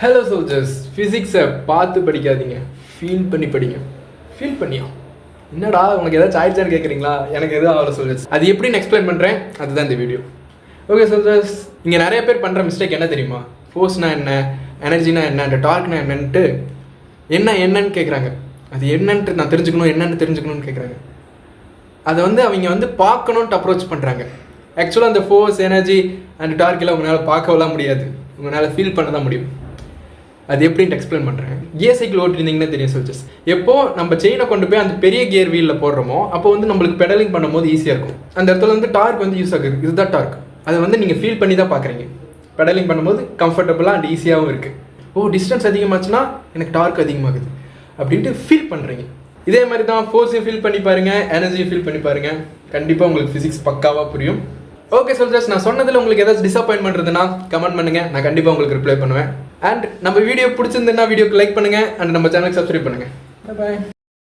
Hello soldiers, ஃபிசிக்ஸை பார்த்து படிக்காதீங்க, feel பண்ணி படிங்க. ஃபீல் பண்ணியா? என்னடா உங்களுக்கு ஏதாச்சும் ஆயிடுச்சான்னு கேட்குறீங்களா? எனக்கு எதுவும் அவ்வளோ சோல்ஜர்ஸ். அது எப்படின்னு எக்ஸ்பிளைன் பண்ணுறேன், அதுதான் இந்த வீடியோ. ஓகே சோல்ஜர்ஸ், இங்கே நிறைய பேர் பண்ணுற மிஸ்டேக் என்ன தெரியுமா? ஃபோர்ஸ்னா என்ன, எனர்ஜினா என்ன, அந்த டார்க்னா என்னன்ட்டு என்னன்னு கேட்குறாங்க. அது என்னன்ட்டு நான் தெரிஞ்சுக்கணும், என்னன்னு தெரிஞ்சுக்கணும்னு கேட்குறாங்க. அதை அவங்க பார்க்கணுன்ட்டு அப்ரோச் பண்ணுறாங்க. ஆக்சுவலாக அந்த ஃபோர்ஸ், எனர்ஜி அண்ட் டார்க்கெல்லாம் உங்களால் பார்க்கலாம் முடியாது, உங்களால் ஃபீல் பண்ண தான் முடியும். அது எப்படின்ட்டு எக்ஸ்பிளைன் பண்ணுறேன். கியர் சைக்கிள் ஓட்டிருந்தீங்கன்னா தெரியும் சோல்ஜர்ஸ். எப்போ நம்ம செயினை கொண்டு போய் அந்த பெரிய கியர் வீலில் போடுறோமோ அப்போ நம்மளுக்கு பெடலிங் பண்ணும்போது ஈஸியாக இருக்கும். அந்த இடத்துல டார்க் யூஸ் ஆகுது. இதுதான் டார்க். அதை நீங்கள் ஃபீல் பண்ணி தான் பார்க்குறீங்க. பெடலிங் பண்ணும்போது கம்ஃபர்டபுளாக அண்ட் ஈஸியாகவும் இருக்குது. டிஸ்டன்ஸ் அதிகமாச்சுன்னா எனக்கு டார்க் அதிகமாகுது அப்படின்ட்டு ஃபீல் பண்ணுறீங்க. இதே மாதிரி தான் ஃபோர்ஸையும் ஃபீல் பண்ணி பாருங்கள், எனர்ஜியும் ஃபீல் பண்ணி பாருங்கள். கண்டிப்பாக உங்களுக்கு ஃபிசிக்ஸ் பக்காவாக புரியும். ஓகே சோல்ஜர்ஸ், நான் சொன்னதில் உங்களுக்கு ஏதாச்சும் டிசப்பாயின்மெண்ட் இருந்ததுன்னா கமெண்ட் பண்ணுங்கள், நான் கண்டிப்பாக உங்களுக்கு ரிப்ளை பண்ணுவேன். அண்ட் நம்ம வீடியோ பிடிச்சிருந்ததுன்னா வீடியோக்கு லைக் பண்ணுங்கள் அண்ட் நம்ம சேனலுக்கு சப்ஸ்கிரைப் பண்ணுங்கள். பாய்.